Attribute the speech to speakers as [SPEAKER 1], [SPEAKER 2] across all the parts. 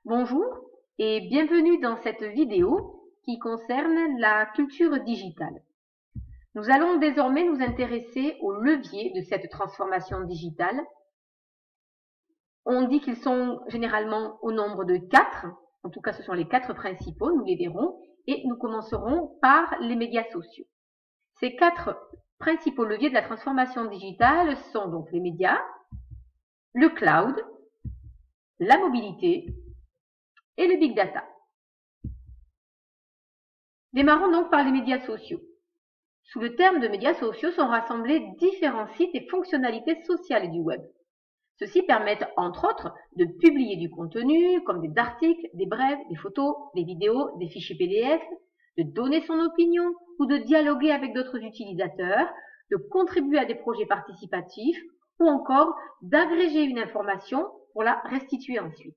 [SPEAKER 1] Bonjour et bienvenue dans cette vidéo qui concerne la culture digitale. Nous allons désormais nous intéresser aux leviers de cette transformation digitale. On dit qu'ils sont généralement au nombre de 4, en tout cas ce sont les 4 principaux, nous les verrons, et nous commencerons par les médias sociaux. Ces 4 principaux leviers de la transformation digitale sont donc les médias, le cloud, la mobilité et le big data. Démarrons donc par les médias sociaux. Sous le terme de médias sociaux sont rassemblés différents sites et fonctionnalités sociales du web. Ceux-ci permettent entre autres de publier du contenu comme des articles, des brèves, des photos, des vidéos, des fichiers PDF, de donner son opinion ou de dialoguer avec d'autres utilisateurs, de contribuer à des projets participatifs ou encore d'agréger une information pour la restituer ensuite.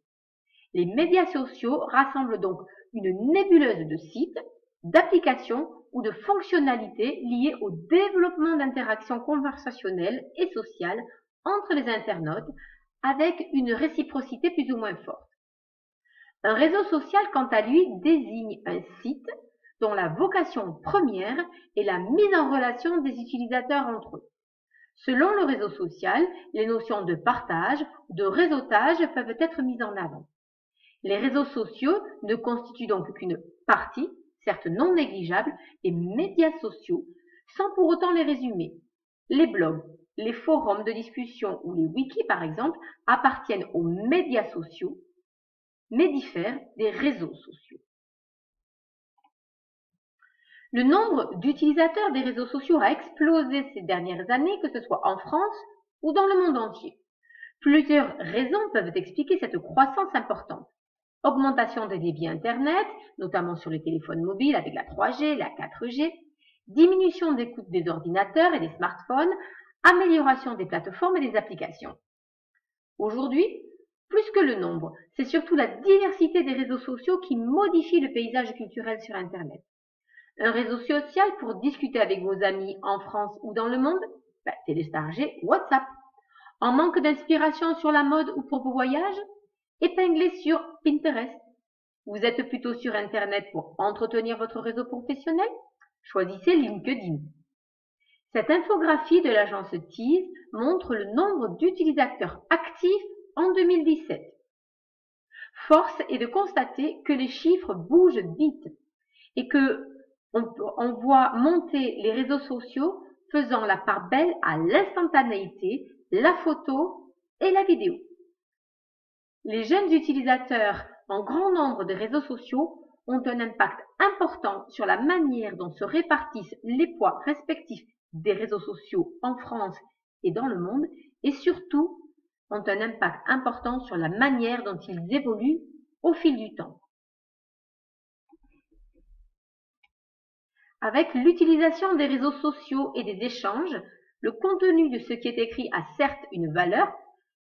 [SPEAKER 1] Les médias sociaux rassemblent donc une nébuleuse de sites, d'applications ou de fonctionnalités liées au développement d'interactions conversationnelles et sociales entre les internautes avec une réciprocité plus ou moins forte. Un réseau social, quant à lui, désigne un site dont la vocation première est la mise en relation des utilisateurs entre eux. Selon le réseau social, les notions de partage ou de réseautage peuvent être mises en avant. Les réseaux sociaux ne constituent donc qu'une partie, certes non négligeable, des médias sociaux, sans pour autant les résumer. Les blogs, les forums de discussion ou les wikis, par exemple, appartiennent aux médias sociaux, mais diffèrent des réseaux sociaux. Le nombre d'utilisateurs des réseaux sociaux a explosé ces dernières années, que ce soit en France ou dans le monde entier. Plusieurs raisons peuvent expliquer cette croissance importante. Augmentation des débits Internet, notamment sur les téléphones mobiles avec la 3G, la 4G, diminution des coûts des ordinateurs et des smartphones, amélioration des plateformes et des applications. Aujourd'hui, plus que le nombre, c'est surtout la diversité des réseaux sociaux qui modifie le paysage culturel sur Internet. Un réseau social pour discuter avec vos amis en France ou dans le monde, téléchargez WhatsApp. En manque d'inspiration sur la mode ou pour vos voyages, épinglez sur Pinterest. Vous êtes plutôt sur Internet pour entretenir votre réseau professionnel? Choisissez LinkedIn. Cette infographie de l'agence Tease montre le nombre d'utilisateurs actifs en 2017. Force est de constater que les chiffres bougent vite et que on voit monter les réseaux sociaux faisant la part belle à l'instantanéité, la photo et la vidéo. Les jeunes utilisateurs en grand nombre de réseaux sociaux ont un impact important sur la manière dont se répartissent les poids respectifs des réseaux sociaux en France et dans le monde et surtout ont un impact important sur la manière dont ils évoluent au fil du temps. Avec l'utilisation des réseaux sociaux et des échanges, le contenu de ce qui est écrit a certes une valeur,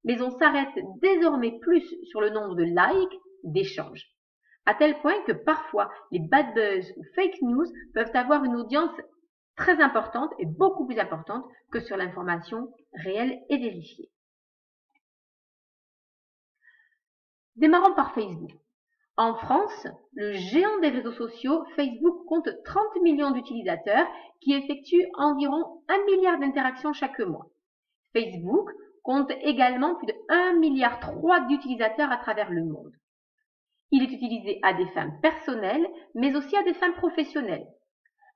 [SPEAKER 1] mais on s'arrête désormais plus sur le nombre de likes, d'échanges, à tel point que parfois les bad buzz ou fake news peuvent avoir une audience très importante et beaucoup plus importante que sur l'information réelle et vérifiée. Démarrons par Facebook. En France, le géant des réseaux sociaux, Facebook, compte 30 millions d'utilisateurs qui effectuent environ 1 milliard d'interactions chaque mois. Facebook compte également plus de 1,3 milliard d'utilisateurs à travers le monde. Il est utilisé à des fins personnelles, mais aussi à des fins professionnelles.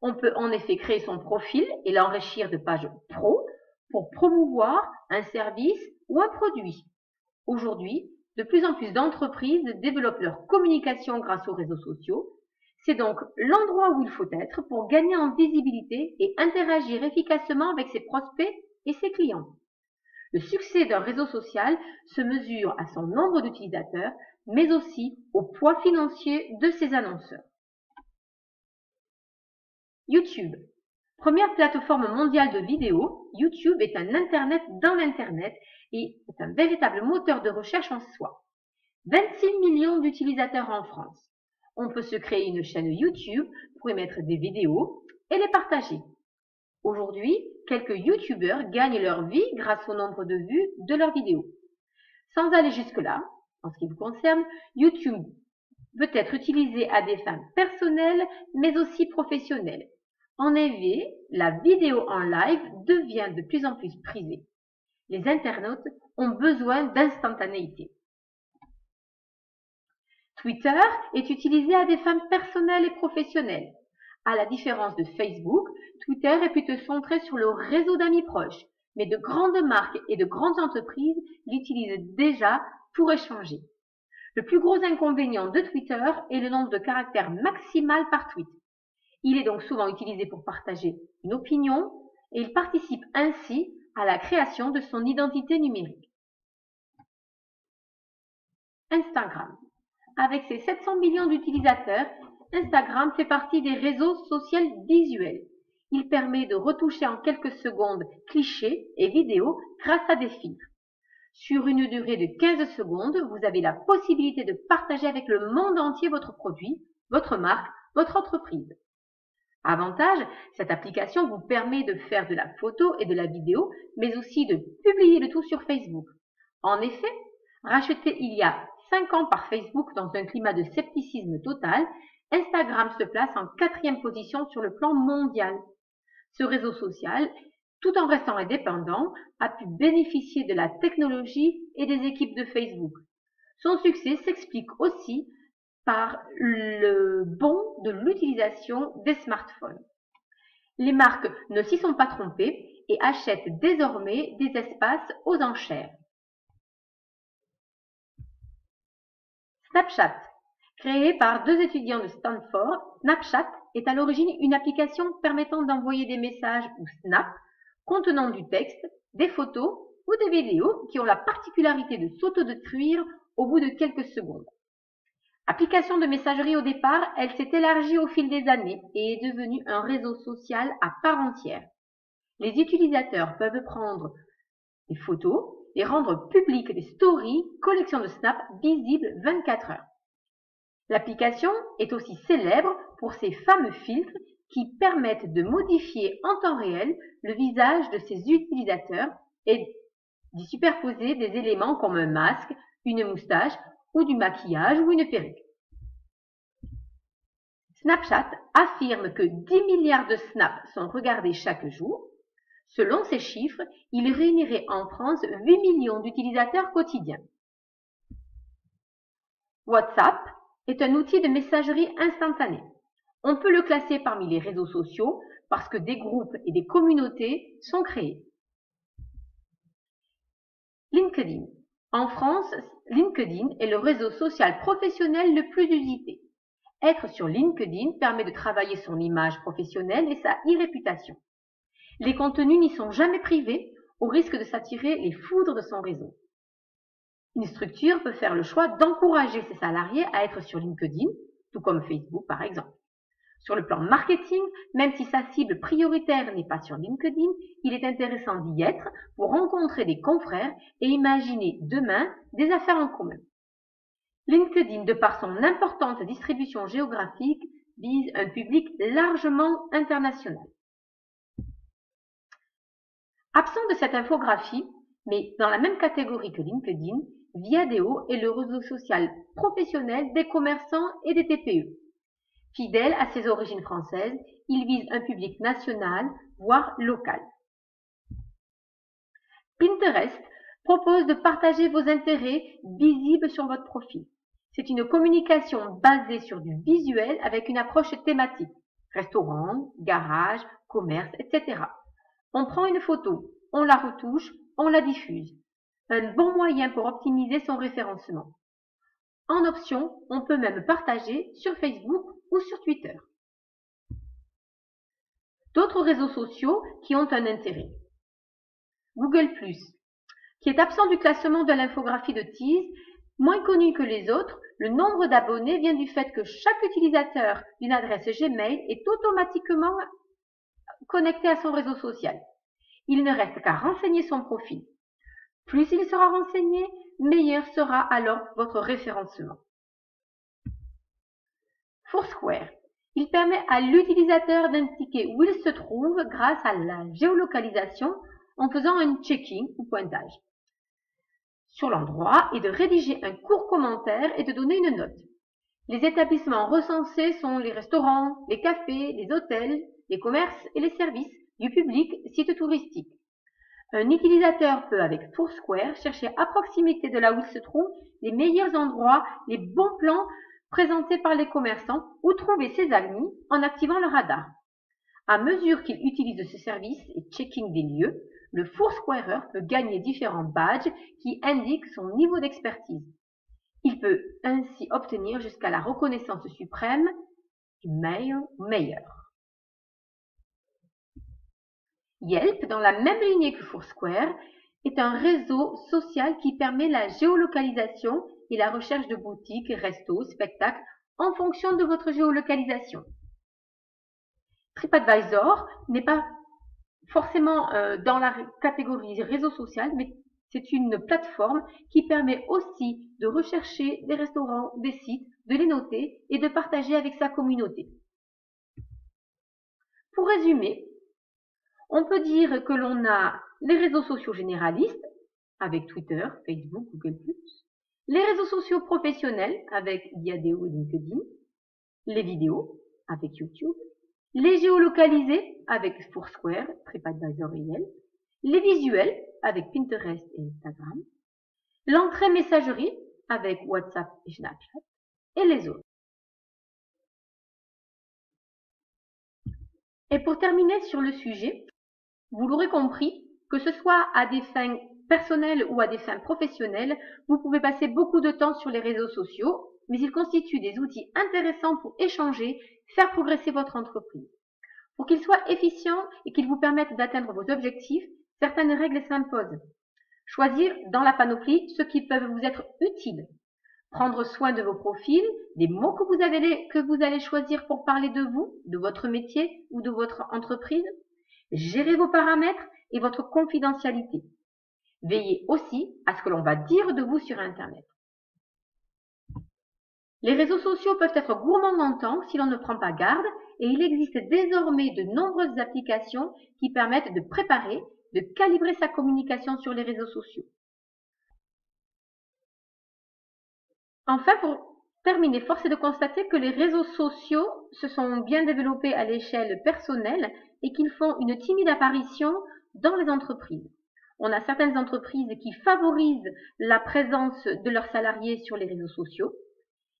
[SPEAKER 1] On peut en effet créer son profil et l'enrichir de pages pro pour promouvoir un service ou un produit. Aujourd'hui, de plus en plus d'entreprises développent leur communication grâce aux réseaux sociaux. C'est donc l'endroit où il faut être pour gagner en visibilité et interagir efficacement avec ses prospects et ses clients. Le succès d'un réseau social se mesure à son nombre d'utilisateurs, mais aussi au poids financier de ses annonceurs. YouTube. Première plateforme mondiale de vidéos, YouTube est un Internet dans l'Internet et est un véritable moteur de recherche en soi. 26 millions d'utilisateurs en France. On peut se créer une chaîne YouTube pour y mettre des vidéos et les partager. Aujourd'hui, quelques YouTubeurs gagnent leur vie grâce au nombre de vues de leurs vidéos. Sans aller jusque-là, En ce qui vous concerne, YouTube peut être utilisé à des fins personnelles, mais aussi professionnelles. En effet, la vidéo en live devient de plus en plus prisée. Les internautes ont besoin d'instantanéité. Twitter est utilisé à des fins personnelles et professionnelles. À la différence de Facebook, Twitter est plutôt centré sur le réseau d'amis proches, mais de grandes marques et de grandes entreprises l'utilisent déjà pour échanger. Le plus gros inconvénient de Twitter est le nombre de caractères maximal par tweet. Il est donc souvent utilisé pour partager une opinion et il participe ainsi à la création de son identité numérique. Instagram. Avec ses 700 millions d'utilisateurs, Instagram fait partie des réseaux sociaux visuels. Il permet de retoucher en quelques secondes clichés et vidéos grâce à des filtres. Sur une durée de 15 secondes, vous avez la possibilité de partager avec le monde entier votre produit, votre marque, votre entreprise. Avantage, cette application vous permet de faire de la photo et de la vidéo, mais aussi de publier le tout sur Facebook. En effet, racheté il y a 5 ans par Facebook dans un climat de scepticisme total, Instagram se place en 4e position sur le plan mondial. Ce réseau social, tout en restant indépendant, a pu bénéficier de la technologie et des équipes de Facebook. Son succès s'explique aussi par le bond de l'utilisation des smartphones. Les marques ne s'y sont pas trompées et achètent désormais des espaces aux enchères. Snapchat. Créé par 2 étudiants de Stanford, Snapchat est à l'origine une application permettant d'envoyer des messages ou snap contenant du texte, des photos ou des vidéos qui ont la particularité de s'autodétruire au bout de quelques secondes. Application de messagerie au départ, elle s'est élargie au fil des années et est devenue un réseau social à part entière. Les utilisateurs peuvent prendre des photos et rendre publiques des stories, collections de snaps visibles 24 heures. L'application est aussi célèbre pour ses fameux filtres qui permettent de modifier en temps réel le visage de ses utilisateurs et d'y superposer des éléments comme un masque, une moustache ou du maquillage ou une perruque. Snapchat affirme que 10 milliards de snaps sont regardés chaque jour. Selon ces chiffres, il réunirait en France 8 millions d'utilisateurs quotidiens. WhatsApp est un outil de messagerie instantanée. On peut le classer parmi les réseaux sociaux parce que des groupes et des communautés sont créés. LinkedIn. En France, LinkedIn est le réseau social professionnel le plus usité. Être sur LinkedIn permet de travailler son image professionnelle et sa e-réputation. Les contenus n'y sont jamais privés au risque de s'attirer les foudres de son réseau. Une structure peut faire le choix d'encourager ses salariés à être sur LinkedIn, tout comme Facebook par exemple. Sur le plan marketing, même si sa cible prioritaire n'est pas sur LinkedIn, il est intéressant d'y être pour rencontrer des confrères et imaginer demain des affaires en commun. LinkedIn, de par son importante distribution géographique, vise un public largement international. Absent de cette infographie, mais dans la même catégorie que LinkedIn, Viadeo est le réseau social professionnel des commerçants et des TPE. Fidèle à ses origines françaises, il vise un public national, voire local. Pinterest propose de partager vos intérêts visibles sur votre profil. C'est une communication basée sur du visuel avec une approche thématique. Restaurant, garage, commerce, etc. On prend une photo, on la retouche, on la diffuse. Un bon moyen pour optimiser son référencement. En option, on peut même partager sur Facebook ou sur Twitter. D'autres réseaux sociaux qui ont un intérêt. Google+, qui est absent du classement de l'infographie de Tease, moins connu que les autres, le nombre d'abonnés vient du fait que chaque utilisateur d'une adresse Gmail est automatiquement connecté à son réseau social. Il ne reste qu'à renseigner son profil. Plus il sera renseigné, meilleur sera alors votre référencement. Foursquare. Il permet à l'utilisateur d'indiquer où il se trouve grâce à la géolocalisation en faisant un checking ou pointage. sur l'endroit et de rédiger un court commentaire et de donner une note. Les établissements recensés sont les restaurants, les cafés, les hôtels, les commerces et les services du public, sites touristiques. Un utilisateur peut, avec Foursquare, chercher à proximité de là où il se trouve les meilleurs endroits, les bons plans présentés par les commerçants ou trouver ses amis en activant le radar. À mesure qu'il utilise ce service et checking des lieux, le Foursquarer peut gagner différents badges qui indiquent son niveau d'expertise. Il peut ainsi obtenir jusqu'à la reconnaissance suprême du meilleur. Yelp, dans la même lignée que Foursquare, est un réseau social qui permet la géolocalisation et la recherche de boutiques, restos, spectacles en fonction de votre géolocalisation. TripAdvisor n'est pas forcément dans la catégorie réseau social, mais c'est une plateforme qui permet aussi de rechercher des restaurants, des sites, de les noter et de partager avec sa communauté. Pour résumer, on peut dire que l'on a les réseaux sociaux généralistes avec Twitter, Facebook, Google+, les réseaux sociaux professionnels avec Viadeo et LinkedIn, les vidéos avec YouTube, les géolocalisés avec Foursquare, TripAdvisor et Yelp, les visuels avec Pinterest et Instagram, l'entrée messagerie avec WhatsApp et Snapchat, et les autres. Et pour terminer sur le sujet, vous l'aurez compris, que ce soit à des fins personnelles ou à des fins professionnelles, vous pouvez passer beaucoup de temps sur les réseaux sociaux, mais ils constituent des outils intéressants pour échanger, faire progresser votre entreprise. Pour qu'ils soient efficients et qu'ils vous permettent d'atteindre vos objectifs, certaines règles s'imposent. Choisir dans la panoplie ceux qui peuvent vous être utiles. Prendre soin de vos profils, des mots que vous allez choisir pour parler de vous, de votre métier ou de votre entreprise. Gérer vos paramètres et votre confidentialité. Veillez aussi à ce que l'on va dire de vous sur Internet. Les réseaux sociaux peuvent être gourmands en temps si l'on ne prend pas garde et il existe désormais de nombreuses applications qui permettent de préparer, de calibrer sa communication sur les réseaux sociaux. Enfin, pour terminer, force est de constater que les réseaux sociaux se sont bien développés à l'échelle personnelle et qu'ils font une timide apparition dans les entreprises. On a certaines entreprises qui favorisent la présence de leurs salariés sur les réseaux sociaux.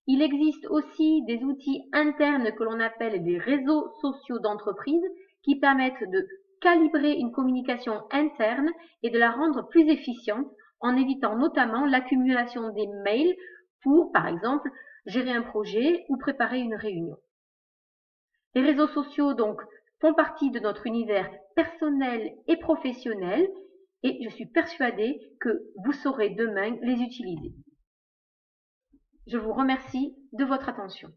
[SPEAKER 1] Il existe aussi des outils internes que l'on appelle les réseaux sociaux d'entreprise qui permettent de calibrer une communication interne et de la rendre plus efficiente en évitant notamment l'accumulation des mails pour, par exemple, gérer un projet ou préparer une réunion. Les réseaux sociaux, donc, font partie de notre univers personnel et professionnel et je suis persuadée que vous saurez demain les utiliser. Je vous remercie de votre attention.